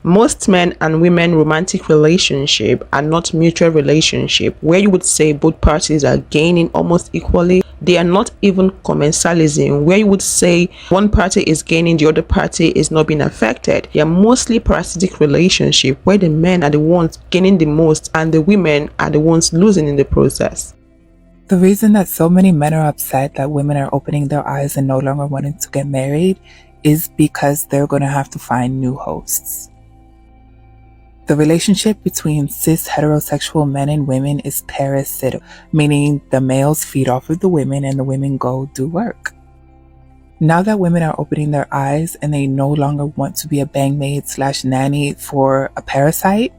Most men and women romantic relationship are not mutual relationship where you would say both parties are gaining almost equally. They are not even commensalism where you would say one party is gaining, the other party is not being affected. They are mostly parasitic relationship where the men are the ones gaining the most and the women are the ones losing in the process. The reason that so many men are upset that women are opening their eyes and no longer wanting to get married is because they're going to have to find new hosts. The relationship between cis heterosexual men and women is parasitic, meaning the males feed off of the women and the women go do work. Now that women are opening their eyes and they no longer want to be a bangmaid/nanny for a parasite,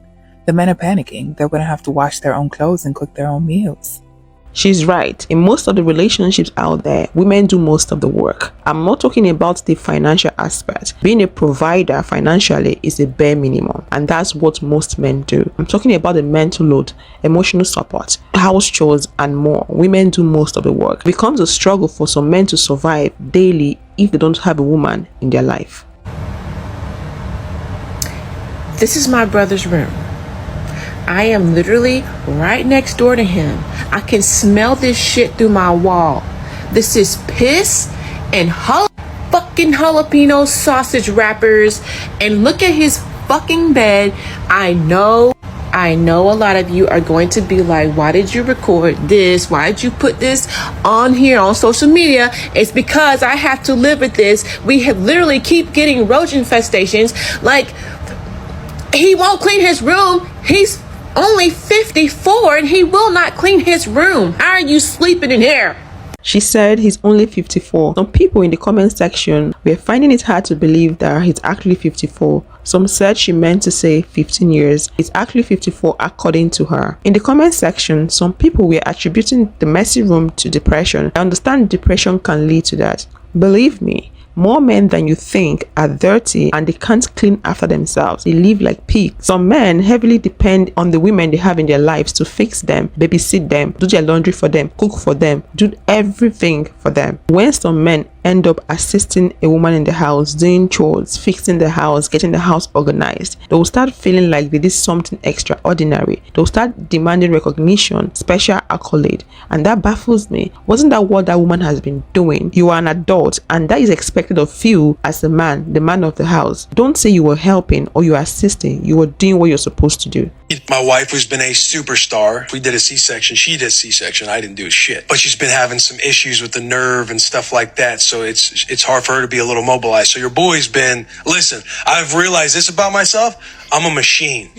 the men are panicking. They're going to have to wash their own clothes and cook their own meals. She's right. In most of the relationships out there, women do most of the work. I'm not talking about the financial aspect. Being a provider financially is a bare minimum, and that's what most men do. I'm talking about the mental load, emotional support, house chores, and more. Women do most of the work. It becomes a struggle for some men to survive daily if they don't have a woman in their life. This is my brother's room. I am literally right next door to him. I can smell this shit through my wall. This is piss and fucking jalapeno sausage wrappers. And look at his fucking bed. I know a lot of you are going to be like, why did you record this? Why did you put this on here on social media? It's because I have to live with this. We have literally keep getting roach infestations. Like, he won't clean his room. He's only 54 and he will not clean his room. How are you sleeping in here? She said he's only 54. Some people in the comment section were finding it hard to believe that he's actually 54. Some said she meant to say 15 years. It's actually 54 according to her. In the comment section, some people were attributing the messy room to depression. I understand depression can lead to that. Believe me, more men than you think are dirty and they can't clean after themselves. They live like pigs. Some men heavily depend on the women they have in their lives to fix them, babysit them, do their laundry for them, cook for them, do everything for them. When some men end up assisting a woman in the house, doing chores, fixing the house, getting the house organized, they will start feeling like they did something extraordinary. They will start demanding recognition, special accolade, and that baffles me. Wasn't that what that woman has been doing? You are an adult and that is expected of you as a man, the man of the house. Don't say you were helping or you were assisting. You were doing what you're supposed to do. My wife has been a superstar. We did a C-section. She did a C-section. I didn't do shit. But she's been having some issues with the nerve and stuff like that. So it's hard for her to be a little mobilized. So your boy's been, listen, I've realized this about myself. I'm a machine.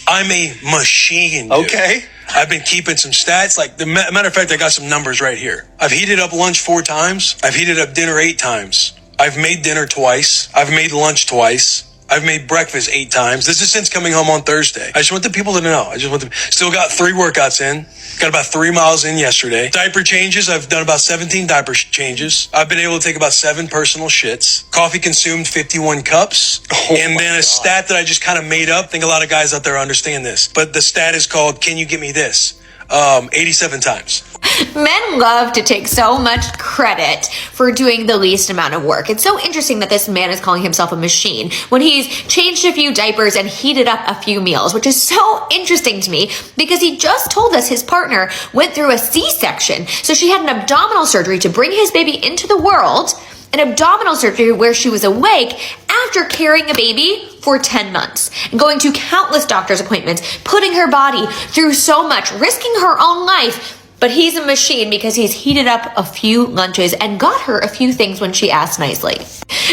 I'm a machine, dude. Okay. I've been keeping some stats. Like, matter of fact, I got some numbers right here. I've heated up lunch 4 times. I've heated up dinner 8 times. I've made dinner twice. I've made lunch twice. I've made breakfast 8 times. This is since coming home on Thursday. I just want the people to know. Still got 3 workouts in. Got about 3 miles in yesterday. Diaper changes. I've done about 17 diaper changes. I've been able to take about 7 personal shits. Coffee consumed 51 cups. And then a stat that I just kind of made up. I think a lot of guys out there understand this. But the stat is called, can you get me this? 87 times. Men love to take so much credit for doing the least amount of work. It's so interesting that this man is calling himself a machine when he's changed a few diapers and heated up a few meals, which is so interesting to me because he just told us his partner went through a C-section. So she had an abdominal surgery to bring his baby into the world, an abdominal surgery where she was awake after carrying a baby for 10 months and going to countless doctor's appointments, putting her body through so much, risking her own life. But he's a machine because he's heated up a few lunches and got her a few things when she asked nicely.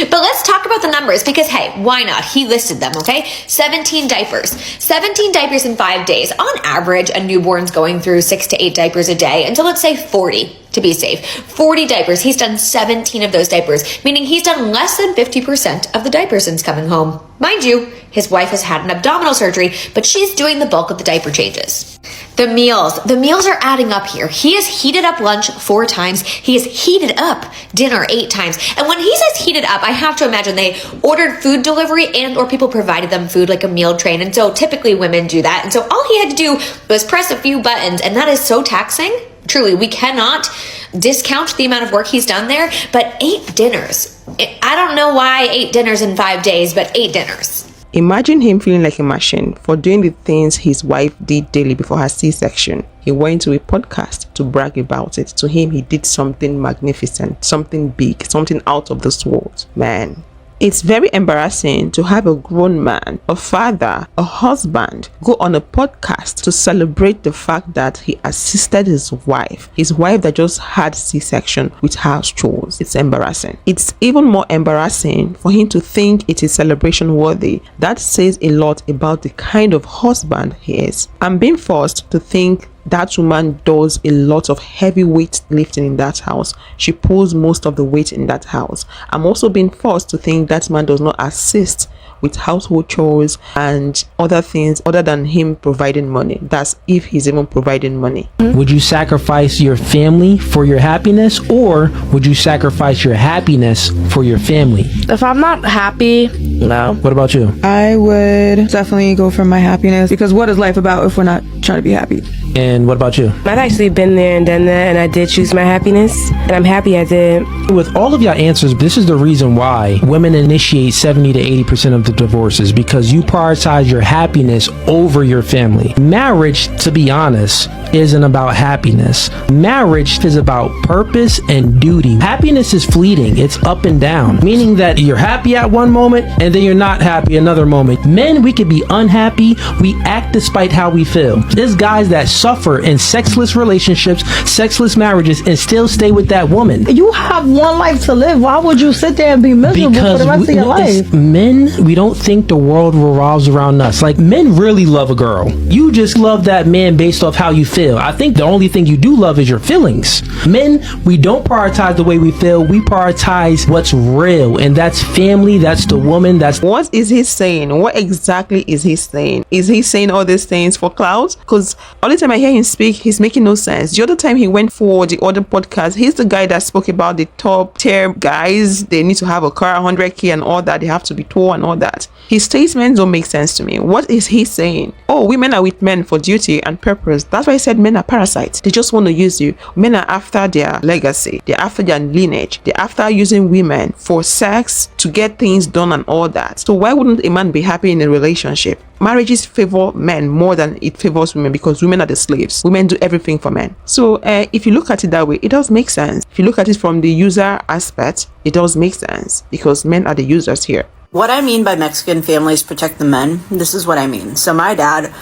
But let's talk about the numbers because, hey, why not? He listed them, okay? 17 diapers. 17 diapers in 5 days. On average, a newborn's going through 6 to 8 diapers a day. And so let's say 40 to be safe. 40 diapers. He's done 17 of those diapers, meaning he's done less than 50% of the diapers since coming home. Mind you, his wife has had an abdominal surgery, but she's doing the bulk of the diaper changes. The meals are adding up here. He has heated up lunch 4 times. He has heated up dinner 8 times. And when he says heated up, I have to imagine they ordered food delivery and or people provided them food like a meal train. And so typically women do that. And so all he had to do was press a few buttons, and that is so taxing. Truly, we cannot discount the amount of work he's done there, but 8 dinners. I don't know why 8 dinners in 5 days, but 8 dinners. Imagine him feeling like a machine for doing the things his wife did daily before her C-section. He went to a podcast to brag about it. To him, he did something magnificent, something big, something out of this world. Man. It's very embarrassing to have a grown man, a father, a husband, go on a podcast to celebrate the fact that he assisted his wife that just had C-section with house chores. It's embarrassing. It's even more embarrassing for him to think it is celebration worthy. That says a lot about the kind of husband he is. I'm being forced to think that woman does a lot of heavy weight lifting in that house. She pulls most of the weight in that house. I'm also being forced to think that man does not assist with household chores and other things other than him providing money. That's if he's even providing money. Would you sacrifice your family for your happiness, or would you sacrifice your happiness for your family? If I'm not happy, no. What about you? I would definitely go for my happiness, because what is life about if we're not trying to be happy? And what about you? I've actually been there and done that, and I did choose my happiness, and I'm happy I did. With all of your answers, this is the reason why women initiate 70 to 80% of the divorces, because you prioritize your happiness over your family. Marriage, to be honest, isn't about happiness. Marriage is about purpose and duty. Happiness is fleeting. It's up and down, meaning that you're happy at one moment and then you're not happy another moment. Men, we could be unhappy. We act despite how we feel. There's guys that suffer in sexless relationships, sexless marriages, and still stay with that woman. You have one life to live. Why would you sit there and be miserable for the rest of your life? Men, we don't think the world revolves around us. Like, men really love a girl. You just love that man based off how you feel. I think the only thing you do love is your feelings. Men, we don't prioritize the way we feel. We prioritize what's real, and that's family. That's the woman. That's what is he saying? What exactly is he saying? Is he saying all these things for clout? Because all the time I hear him speak, he's making no sense. The other time he went for the other podcast, he's the guy that spoke about the top tier guys. They need to have a car, 100k and all that. They have to be tall and all that. His statements don't make sense to me. What is he saying? Oh, women are with men for duty and purpose. That's why I said men are parasites. They just want to use you. Men are after their legacy. They're after their lineage. They're after using women for sex to get things done and all that. So why wouldn't a man be happy in a relationship? Marriages favor men more than it favors women, because women are the slaves. Women do everything for men. So if you look at it that way, it does make sense. If you look at it from the user aspect, it does make sense, because men are the users here. What I mean by Mexican families protect the men, this is what I mean. So my dad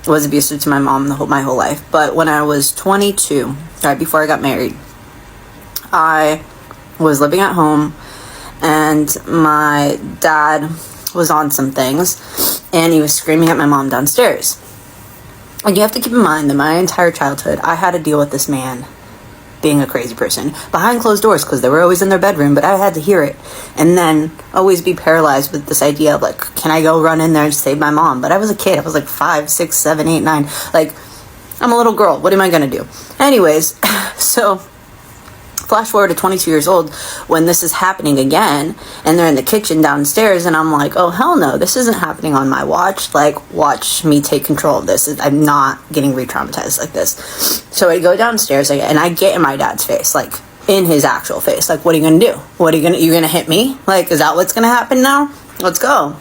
was abusive to my mom my whole life. But when I was 22, right before I got married, I was living at home, and my dad was on some things, and he was screaming at my mom downstairs. And you have to keep in mind that my entire childhood, I had to deal with this man being a crazy person behind closed doors, because they were always in their bedroom, but I had to hear it, and then always be paralyzed with this idea of like, can I go run in there and save my mom? But I was a kid. I was like 5, 6, 7, 8, 9. Like, I'm a little girl. What am I gonna do? Anyways, so flash forward to 22 years old when this is happening again, and they're in the kitchen downstairs, and I'm like, oh hell no, this isn't happening on my watch. Like, watch me take control of this. I'm not getting re-traumatized like this. So I go downstairs, and I get in my dad's face, like in his actual face, like, what are you gonna do? What are you gonna hit me? Like, is that what's gonna happen now? Let's go.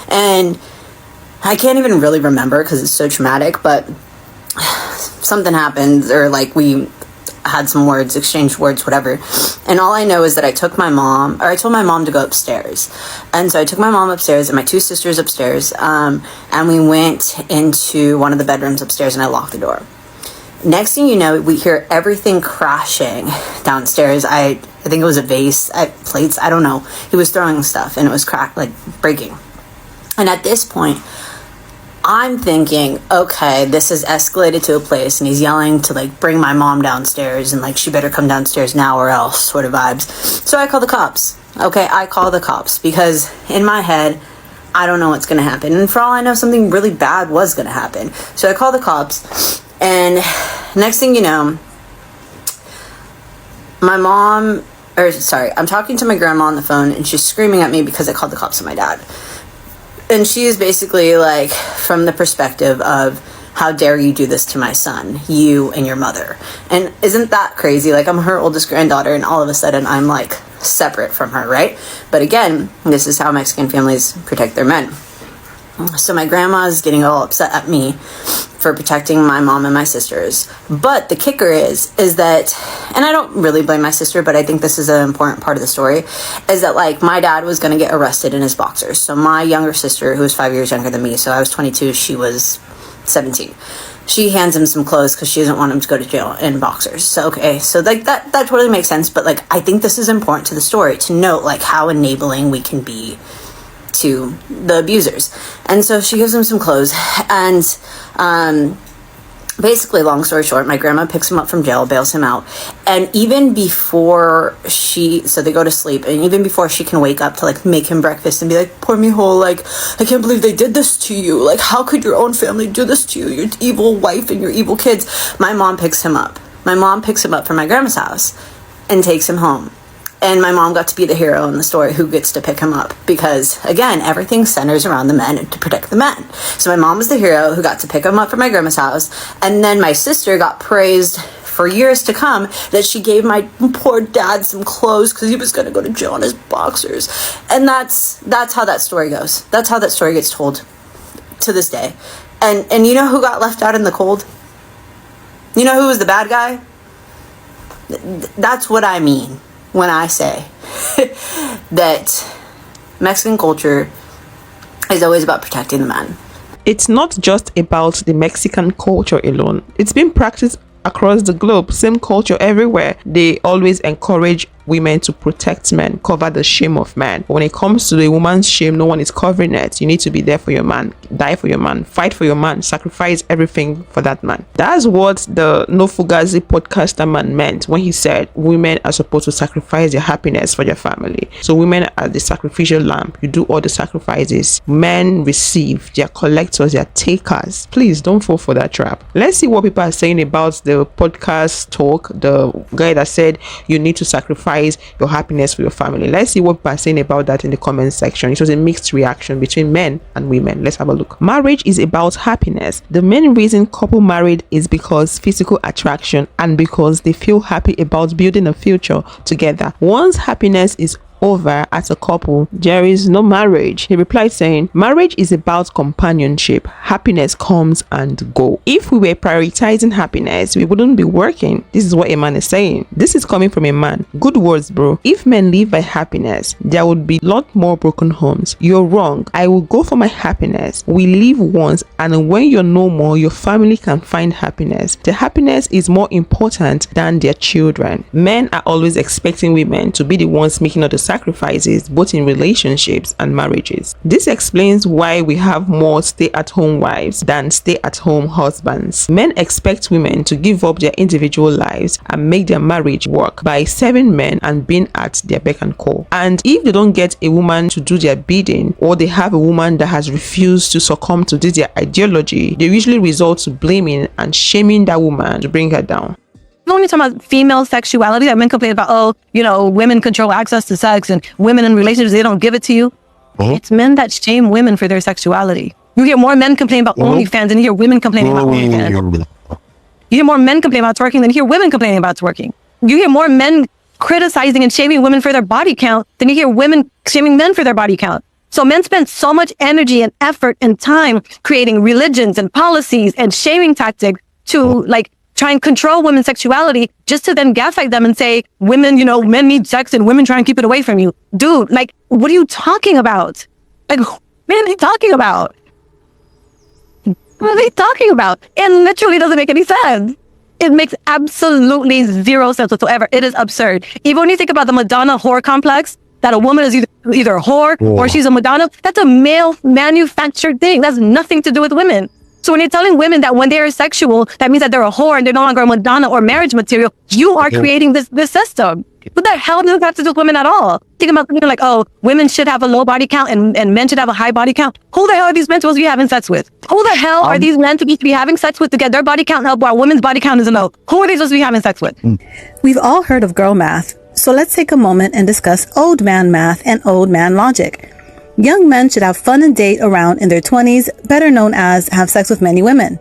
And I can't even really remember because it's so traumatic, but something happened, or like we had some words, exchanged words, whatever. And all I know is that I told my mom to go upstairs. And so I took my mom upstairs and my two sisters upstairs, and we went into one of the bedrooms upstairs, and I locked the door. Next thing you know, we hear everything crashing downstairs. I think it was a vase, plates, I don't know. He was throwing stuff, and it was cracked, like breaking. And at this point, I'm thinking, okay, this has escalated to a place, and he's yelling to like bring my mom downstairs, and like she better come downstairs now or else, sort of vibes. So I call the cops. Okay, I call the cops because in my head, I don't know what's gonna happen, and for all I know, something really bad was gonna happen. So I call the cops, and next thing you know, I'm talking to my grandma on the phone, and she's screaming at me because I called the cops on my dad. And she is basically like, from the perspective of, how dare you do this to my son, you and your mother. And isn't that crazy? Like, I'm her oldest granddaughter, and all of a sudden I'm like separate from her, right? But again, this is how Mexican families protect their men. So my grandma's getting all upset at me for protecting my mom and my sisters. But the kicker is that, and I don't really blame my sister, but I think this is an important part of the story, is that like my dad was going to get arrested in his boxers. So my younger sister, who was 5 years younger than me, so I was 22, she was 17. She hands him some clothes because she doesn't want him to go to jail in boxers. So, okay, so like that totally makes sense. But like, I think this is important to the story to note like how enabling we can be to the abusers. And so she gives him some clothes, and basically, long story short, my grandma picks him up from jail, bails him out, and even before so they go to sleep, and even before she can wake up to like make him breakfast and be like, poor Mijo, like, I can't believe they did this to you, like, how could your own family do this to you, your evil wife and your evil kids? My mom picks him up from my grandma's house and takes him home. And my mom got to be the hero in the story who gets to pick him up, because again, everything centers around the men and to protect the men. So my mom was the hero who got to pick him up from my grandma's house. And then my sister got praised for years to come that she gave my poor dad some clothes because he was going to go to jail in his boxers. And that's how that story goes. That's how that story gets told to this day. And you know who got left out in the cold? You know who was the bad guy? That's what I mean when I say that Mexican culture is always about protecting the man. It's not just about the Mexican culture alone. It's been practiced across the globe. Same culture everywhere. They always encourage women to protect men, cover the shame of man. But when it comes to the woman's shame, no one is covering it. You need to be there for your man, die for your man, fight for your man, sacrifice everything for that man. That's what the No Fugazi podcaster man meant when he said women are supposed to sacrifice their happiness for their family. So women are the sacrificial lamb. You do all the sacrifices. Men receive. They are collectors. They are takers. Please don't fall for that trap. Let's see what people are saying about the podcast talk. The guy that said you need to sacrifice your happiness for your family. Let's see what people are saying about that in the comment section. It was a mixed reaction between men and women. Let's have a look. Marriage is about happiness. The main reason couple married is because physical attraction and because they feel happy about building a future together. Once happiness is over as a couple, there is no marriage. He replied saying, marriage is about companionship. Happiness comes and go. If we were prioritizing happiness, we wouldn't be working. This is what a man is saying. This is coming from a man. Good words, bro. If men live by happiness, there would be a lot more broken homes. You're wrong. I will go for my happiness. We live once, and when you're no more, your family can find happiness. The happiness is more important than their children. Men are always expecting women to be the ones making all the sacrifices, both in relationships and marriages. This explains why we have more stay-at-home wives than stay-at-home husbands. Men expect women to give up their individual lives and make their marriage work by serving men and being at their beck and call. And if they don't get a woman to do their bidding, or they have a woman that has refused to succumb to their ideology, they usually resort to blaming and shaming that woman to bring her down. Only talking about female sexuality that men complain about, women control access to sex and women in relationships, they don't give it to you. It's men that shame women for their sexuality. You hear more men complain about OnlyFans than you hear women complaining about OnlyFans. You hear more men complain about twerking than you hear women complaining about twerking. You hear more men criticizing and shaming women for their body count than you hear women shaming men for their body count. So men spend so much energy and effort and time creating religions and policies and shaming tactics to try and control women's sexuality, just to then gaslight them and say, women, men need sex and women try and keep it away from you. Dude, what are you talking about? What are they talking about? What are they talking about? It literally doesn't make any sense. It makes absolutely zero sense whatsoever. It is absurd. Even when you think about the Madonna whore complex, that a woman is either a whore or she's a Madonna, that's a male manufactured thing. That's nothing to do with women. So when you're telling women that when they are sexual, that means that they're a whore and they're no longer a Madonna or marriage material, you are creating this system. What the hell does it have to do with women at all? Think about women should have a low body count and men should have a high body count. Who the hell are these men supposed to be having sex with? Who the hell are these men to be having sex with to get their body count up while women's body count isn't low? Who are they supposed to be having sex with? We've all heard of girl math, so let's take a moment and discuss old man math and old man logic. Young men should have fun and date around in their 20s, better known as have sex with many women.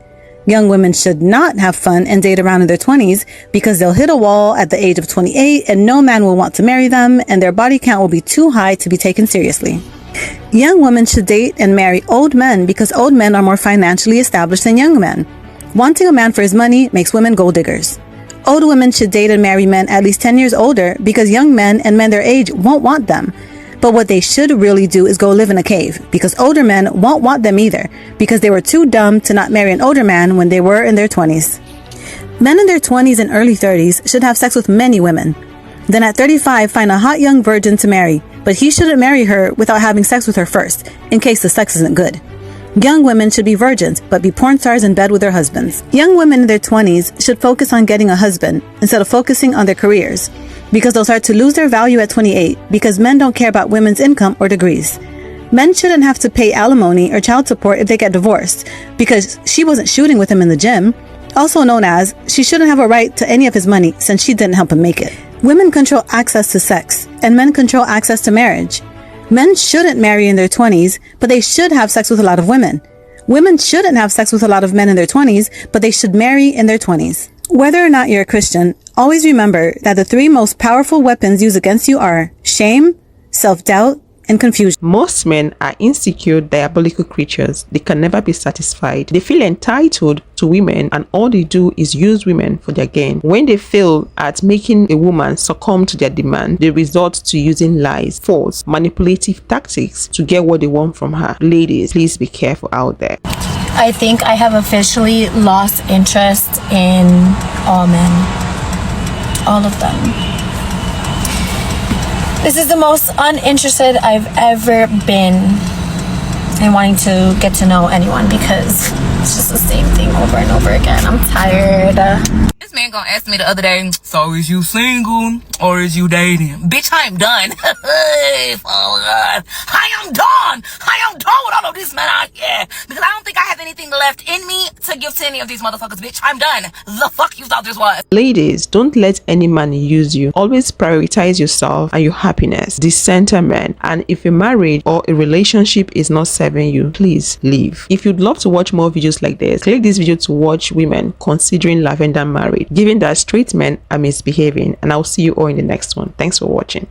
Young women should not have fun and date around in their 20s because they'll hit a wall at the age of 28 and no man will want to marry them and their body count will be too high to be taken seriously. Young women should date and marry old men because old men are more financially established than young men. Wanting a man for his money makes women gold diggers. Old women should date and marry men at least 10 years older because young men and men their age won't want them. But what they should really do is go live in a cave because older men won't want them either because they were too dumb to not marry an older man when they were in their 20s. Men in their 20s and early 30s should have sex with many women. Then at 35, find a hot young virgin to marry, but he shouldn't marry her without having sex with her first, in case the sex isn't good. Young women should be virgins, but be porn stars in bed with their husbands. Young women in their 20s should focus on getting a husband instead of focusing on their careers, because they'll start to lose their value at 28 because men don't care about women's income or degrees. Men shouldn't have to pay alimony or child support if they get divorced, because she wasn't shooting with him in the gym. Also known as, she shouldn't have a right to any of his money since she didn't help him make it. Women control access to sex, and men control access to marriage. Men shouldn't marry in their 20s, but they should have sex with a lot of women. Women shouldn't have sex with a lot of men in their 20s, but they should marry in their 20s. Whether or not you're a Christian, always remember that the 3 most powerful weapons used against you are shame, self-doubt, and confusion. Most men are insecure, diabolical creatures. They can never be satisfied. They feel entitled to women, and all they do is use women for their gain. When they fail at making a woman succumb to their demand, they resort to using lies, force, manipulative tactics to get what they want from her. Ladies, please be careful out there. I think I have officially lost interest in all men. All of them. This is the most uninterested I've ever been in wanting to get to know anyone because it's just the same thing over and over again. I'm tired. This man gonna ask me the other day, so is you single or is you dating? Bitch, I am done. Oh God. I am done. I am done with all of this man out here. Because I don't think I have anything left in me to give to any of these motherfuckers, bitch. I'm done. The fuck you thought this was? Ladies, don't let any man use you. Always prioritize yourself and your happiness. Decenter men. And if a marriage or a relationship is not serving you, please leave. If you'd love to watch more videos like this, click this video to watch women considering lavender marriage, given that straight men are misbehaving. And I'll see you all in the next one. Thanks for watching.